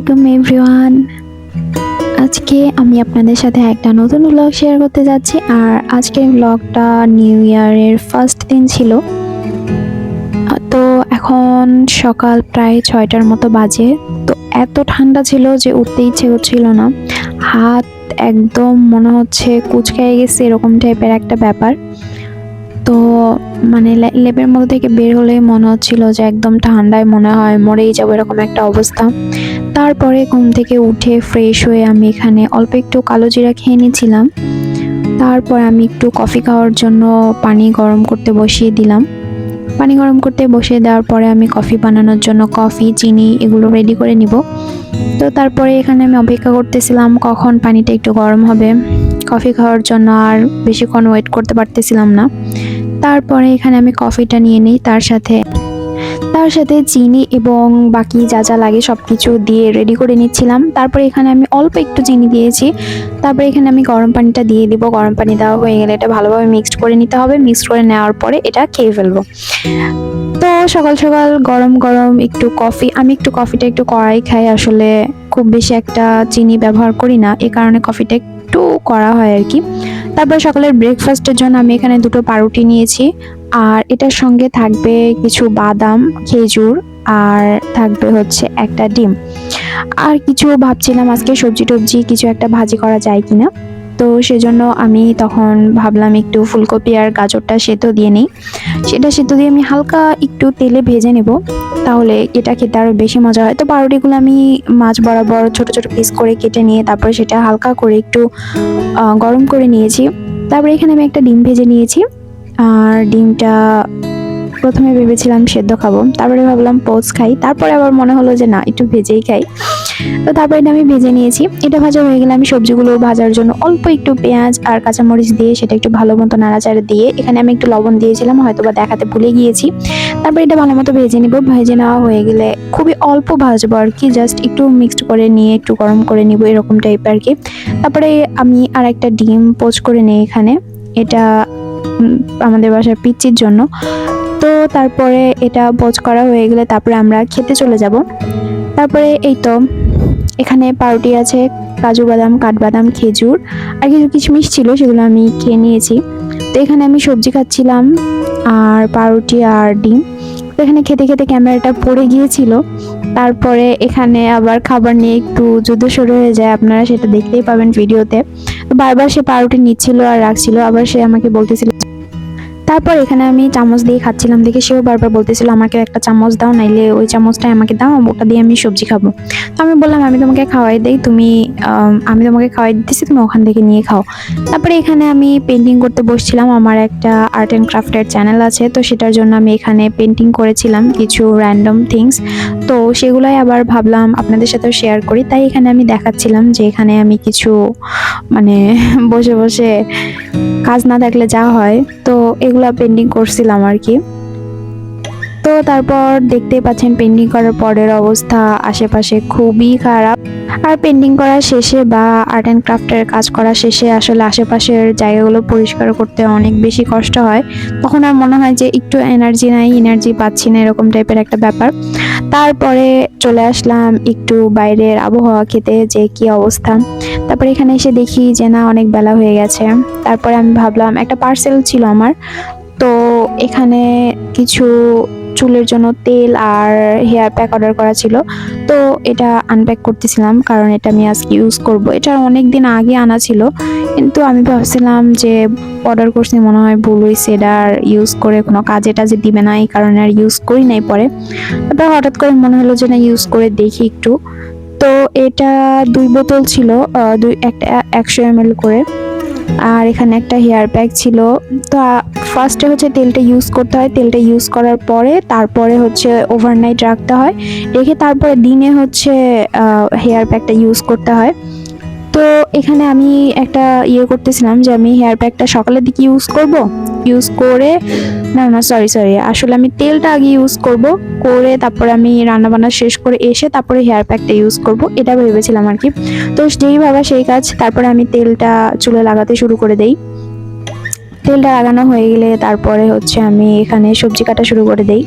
আলাইকুম এভরিওয়ান। আজকে আমি আপনাদের সাথে একটা নতুন ব্লগ শেয়ার করতে যাচ্ছি। আর আজকের ব্লগটা নিউ ইয়ারের ফার্স্ট দিন ছিল। তো এখন সকাল প্রায় 6টার মতো বাজে। তো এত ঠান্ডা ছিল যে উঠতে ইচ্ছে করছিল না। হাত একদম মনে হচ্ছে কুঁচকায় গেছে, এরকম টাইপের একটা ব্যাপার। তো মানে লেপের মধ্যে থেকে বের হলে মনে হচ্ছিল যে একদম ঠান্ডায় মনে হয় মরেই যাবো, এরকম একটা অবস্থা। তারপরে ঘুম থেকে উঠে ফ্রেশ হয়ে আমি এখানে অল্প একটু কালো জিরা খেয়ে নিয়েছিলাম। তারপর আমি একটু কফি খাওয়ার জন্য পানি গরম করতে বসিয়ে দিলাম। পানি গরম করতে বসিয়ে দেওয়ার পরে আমি কফি বানানোর জন্য কফি, চিনি এগুলো রেডি করে নিব। তো তারপরে এখানে আমি অপেক্ষা করতেছিলাম কখন পানিটা একটু গরম হবে কফি খাওয়ার জন্য। আর বেশিক্ষণ ওয়েট করতে পারতেছিলাম না। তারপরে এখানে আমি কফিটা নিয়ে নিই, তার সাথে চিনি এবং বাকি যা যা লাগে সব কিছু দিয়ে রেডি করে নিচ্ছিলাম। তারপরে এখানে আমি অল্প একটু চিনি দিয়েছি। তারপরে এখানে আমি গরম পানিটা দিয়ে দিব। গরম পানি দেওয়া হয়ে গেলে এটা ভালোভাবে মিক্সড করে নিতে হবে। মিক্সড করে নেওয়ার পরে এটা খেয়ে ফেলবো। তো সকাল সকাল গরম গরম একটু কফি, আমি একটু কফিটা একটু কড়াই খাই, আসলে খুব বেশি একটা চিনি ব্যবহার করি না, এই কারণে কফিটা একটু করা হয় আর কি। তারপরে সকালের ব্রেকফাস্টের জন্য আমি এখানে দুটো পাউরুটি নিয়েছি। আর এটার সঙ্গে থাকবে কিছু বাদাম, খেজুর, আর থাকবে হচ্ছে একটা ডিম। আর কিছু ভাবছিলাম আজকে সবজি টবজি কিছু একটা ভাজি করা যায় কিনা। তো সেজন্য আমি তখন ভাবলাম একটু ফুলকপি আর গাজরটা সেদ্ধ দিয়ে নিই। সেটা সেদ্ধ দিয়ে আমি হালকা একটু তেলে ভেজে নেব, তাহলে এটা খেতে আরও বেশি মজা হয়। তো পাউরুটিগুলো আমি মাছ বরাবর ছোট ছোট পিস করে কেটে নিয়ে তারপরে সেটা হালকা করে একটু গরম করে নিয়েছি। তারপরে এখানে আমি একটা ডিম ভেজে নিয়েছি। আর ডিমটা প্রথমে ভেবেছিলাম সেদ্ধ খাবো, তারপরে ভাবলাম পোচ খাই, তারপরে আবার মনে হলো যে না, একটু ভেজেই খাই। তো তারপরে এটা আমি ভেজে নিয়েছি। এটা ভাজা হয়ে গেলে আমি সবজিগুলো ভাজার জন্য অল্প একটু পেঁয়াজ আর কাঁচামরিচ দিয়ে সেটা একটু ভালো মতো নাড়াচাড়া দিয়ে, এখানে আমি একটু লবণ দিয়েছিলাম, হয়তো বা দেখাতে ভুলে গিয়েছি। তারপরে এটা ভালো মতো ভেজে নিব। ভেজে নেওয়া হয়ে গেলে খুবই অল্প ভাজবো আর কি, জাস্ট একটু মিক্সড করে নিয়ে একটু গরম করে নিব, এরকম টাইপের আর কি। তারপরে আমি আর একটা ডিম পোচ করে নিই এখানে, এটা আমাদের বাসার পিচ্চির জন্য। তো তারপরে এটা পোচ করা হয়ে গেলে তারপরে আমরা খেতে চলে যাব। তারপরে এই তো এখানে পাউরুটি আছে, কাজু বাদাম, কাঠবাদাম, খেজুর আর কিছু কিশমিশ ছিল, সেগুলো আমি খেয়ে নিয়েছি। তো এখানে আমি সবজি খাচ্ছিলাম আর পাউরুটি আর ডিম। তো এখানে খেতে খেতে ক্যামেরাটা পড়ে গিয়েছিল। তারপরে এখানে আবার খাবার নিয়ে একটু যুদ্ধ শুরু হয়ে যায়, আপনারা সেটা দেখতেই পাবেন ভিডিওতে। তো বারবার সে পাউরুটি নিচ্ছিল আর রাখছিল, আবার সে আমাকে বলতেছিল। তারপর এখানে আমি চামচ দিয়ে খাচ্ছিলাম দেখে সেও বারবার বলতেছিল আমাকে একটা চামচ দাও, নাইলে ওই চামচটাই আমাকে দাও, ওটা দিয়ে আমি সবজি খাবো। তো আমি বললাম আমি তোমাকে খাওয়াই দেই, আমি তোমাকে খাওয়াই দিতেছি, তুমি ওখান থেকে নিয়ে খাও। তারপরে এখানে আমি পেন্টিং করতে বসছিলাম। আমার একটা আর্ট অ্যান্ড ক্রাফটের চ্যানেল আছে, তো সেটার জন্য আমি এখানে পেন্টিং করেছিলাম কিছু র্যান্ডম থিংস। তো সেগুলাই আবার ভাবলাম আপনাদের সাথেও শেয়ার করি, তাই এখানে আমি দেখাচ্ছিলাম যে এখানে আমি কিছু মানে বসে বসে কাজ না থাকলে যা হয়, তো এগুলা পেন্টিং করছিলাম আর কি। তো তারপর দেখতেই পাচ্ছেন পেন্টিং করার পরের অবস্থা আশেপাশে খুবই খারাপ। আর পেন্টিং করা শেষে বা আর্ট অ্যান্ড ক্রাফটের কাজ করা শেষে আসলে আশেপাশের জায়গাগুলো পরিষ্কার করতে অনেক বেশি কষ্ট হয়। তখন আর মনে হয় যে একটু এনার্জি নাই, এনার্জি পাচ্ছি না, এরকম টাইপের একটা ব্যাপার। তারপরে চলে আসলাম একটু বাইরের আবহাওয়া খেতে, যে কি অবস্থা। তারপরে এখানে এসে দেখি যে না, অনেক বেলা হয়ে গেছে। তারপরে আমি ভাবলাম একটা পার্সেল ছিল আমার, তো এখানে কিছু চুলের জন্য তেল আর হেয়ার প্যাক অর্ডার করা ছিল। তো এটা আনপ্যাক করতেছিলাম, কারণ এটা আমি আজকে ইউজ করব। এটা অনেক দিন আগে আনা ছিল, কিন্তু আমি ভাবছিলাম যে অর্ডার করছি মনে হয় ভুল হয়েছে, এটা আর ইউজ করে কোনো কাজে টাজে দিবে না, এই কারণে আর ইউজ করি নাই পরে। তারপর হঠাৎ করে মনে হলো যে না, ইউজ করে দেখি একটু। তো এটা 2 বোতল ছিল, একটা 100 ml করে। আর এখানে একটা হেয়ার প্যাক ছিল। তো ফার্স্টে হচ্ছে তেলটা ইউজ করতে হয়, তেলটা ইউজ করার পরে তারপরে হচ্ছে ওভারনাইট রাখতে হয়, রেখে তারপরে দিনে হচ্ছে হেয়ার প্যাকটা ইউজ করতে হয়। তো এখানে আমি একটা করতেছিলাম যে আমি হেয়ার প্যাকটা সকালের দিকে ইউজ করে সরি, আসলে আমি তেলটা আগে ইউজ করে তারপরে আমি রান্না বান্না শেষ করে এসে তারপরে হেয়ার প্যাকটা ইউজ করব, এটা ভেবেছিলাম আর কি। তো যেই ভাবা সেই কাজ, তারপরে আমি তেলটা চুলে লাগাতে শুরু করে দেই। তেলটা লাগানো হয়ে গেলে তারপরে হচ্ছে আমি এখানে সবজি কাটা শুরু করে দেই।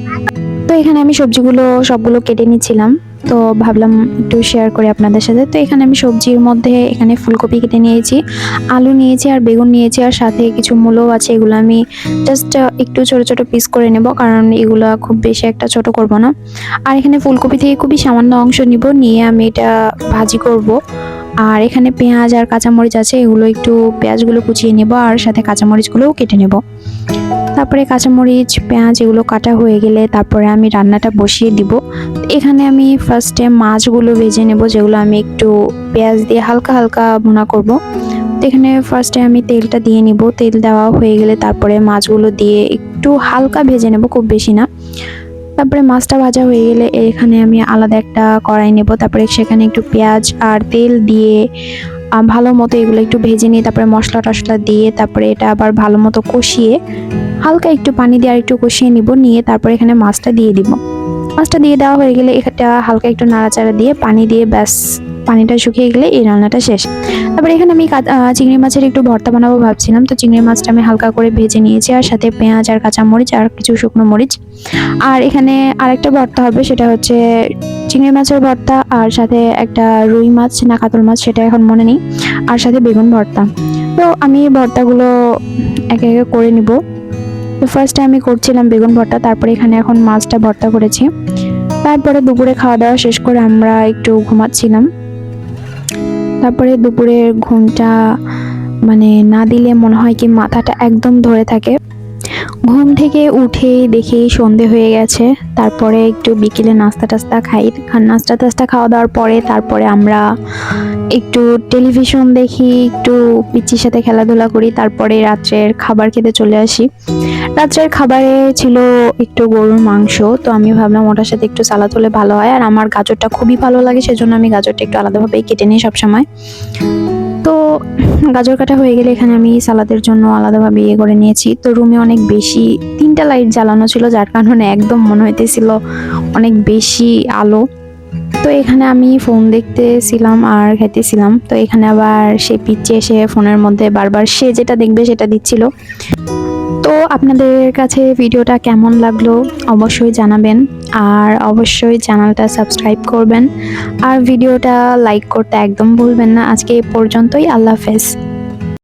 তো এখানে আমি সবজিগুলো সবগুলো কেটে নিচ্ছিলাম। তো ভাবলাম একটু শেয়ার করি আপনাদের সাথে। তো এখানে আমি সবজির মধ্যে এখানে ফুলকপি কেটে নিয়েছি, আলু নিয়েছি আর বেগুন নিয়েছি, আর সাথে কিছু মূলও আছে। এগুলো আমি জাস্ট একটু ছোট ছোট পিস করে নেব, কারণ এগুলো খুব বেশি একটা ছোট করব না। আর এখানে ফুলকপি থেকে খুবই সামান্য অংশ নিব, নিয়ে আমি এটা ভাজি করব। আর এখানে পেঁয়াজ আর কাঁচামরিচ আছে, এগুলো একটু পেঁয়াজগুলো কুচিয়ে নেব আর সাথে কাঁচামরিচগুলোও কেটে নেব। তারপরে কাঁচামরিচ পেঁয়াজ এগুলো কাটা হয়ে গেলে তারপরে আমি রান্নাটা বসিয়ে দিব। এখানে আমি ফার্স্টে মাছগুলো ভেজে নেব, যেগুলো আমি একটু পেঁয়াজ দিয়ে হালকা হালকা ভুনা করব। তো এখানে ফার্স্টে আমি তেলটা দিয়ে নিব, তেল দেওয়া হয়ে গেলে তারপরে মাছগুলো দিয়ে একটু হালকা ভেজে নেব, খুব বেশি না। তারপরে মাছটা ভাজা হয়ে গেলে এখানে আমি আলাদা একটা কড়াই নেব, তারপরে সেখানে একটু পেঁয়াজ আর তেল দিয়ে ভালো মতো এগুলো একটু ভেজে নিয়ে তারপরে মশলা টশলা দিয়ে তারপরে এটা আবার ভালো মতো কষিয়ে হালকা একটু পানি দিয়ে আর একটু কষিয়ে নিব, নিয়ে তারপরে এখানে মাছটা দিয়ে দিব। মাছটা দিয়ে দেওয়া হয়ে গেলে এটা হালকা একটু নাড়াচাড়া দিয়ে পানি দিয়ে ব্যাস, পানিটা শুকিয়ে গেলে এই রান্নাটা শেষ। তারপরে এখানে আমি চিংড়ি মাছের একটু ভর্তা বানাবো ভাবছিলাম, তো চিংড়ি মাছটা আমি হালকা করে ভেজে নিয়েছি আর সাথে পেঁয়াজ আর কাঁচামরিচ আর কিছু শুকনো মরিচ। আর এখানে আরেকটা ভর্তা হবে, সেটা হচ্ছে চিংড়ি মাছের ভর্তা আর সাথে একটা রুই মাছ না কাতল মাছ সেটা এখন মনে নেই, আর সাথে বেগুন ভর্তা। তো আমি ভর্তাগুলো একে একে করে নিব। তো ফার্স্টে আমি করছিলাম বেগুন ভর্তা, তারপরে এখানে এখন মাছটা ভর্তা করেছি। তারপরে দুপুরে খাওয়া দাওয়া শেষ করে আমরা একটু ঘুমাচ্ছিলাম। তারপরে দুপুরের ঘুমটা মানে না দিলে মনে হয় কি মাথাটা একদম ধরে থাকে। ঘুম থেকে উঠে দেখি সন্ধে হয়ে গেছে। তারপরে একটু বিকেলে নাস্তা টাস্তা খাই, নাস্তা টাস্তা খাওয়া দাওয়ার পরে তারপরে আমরা একটু টেলিভিশন দেখি, একটু পিচ্চির সাথে খেলাধুলা করি, তারপরে রাত্রের খাবার খেতে চলে আসি। রাত্রের খাবারে ছিল একটু গরুর মাংস, তো আমি ভাবলাম ওটার সাথে একটু সালাদ হলে ভালো হয়, আর আমার গাজরটা খুবই ভালো লাগে, সেজন্য আমি গাজরটা একটু আলাদাভাবেই কেটে নিই সবসময়। তো গাজর কাটা হয়ে গেলে এখানে আমি সালাদের জন্য আলাদাভাবে ইয়ে করে নিয়েছি। তো রুমে অনেক বেশি 3টা লাইট জ্বালানো ছিল, যার কারণে একদম মনে হইতেছিল অনেক বেশি আলো। তো এখানে আমি ফোন দেখতেছিলাম আর খেতেছিলাম। তো এখানে আবার সে পিচ্ছে এসে ফোনের মধ্যে বারবার সে যেটা দেখবে সেটা দিচ্ছিল। তো আপনাদের কাছে ভিডিওটা কেমন লাগলো অবশ্যই জানাবেন, আর অবশ্যই চ্যানেলটা সাবস্ক্রাইব করবেন, আর ভিডিওটা লাইক করতে একদম ভুলবেন না। আজকে এই পর্যন্তই, আল্লাহ হাফেজ।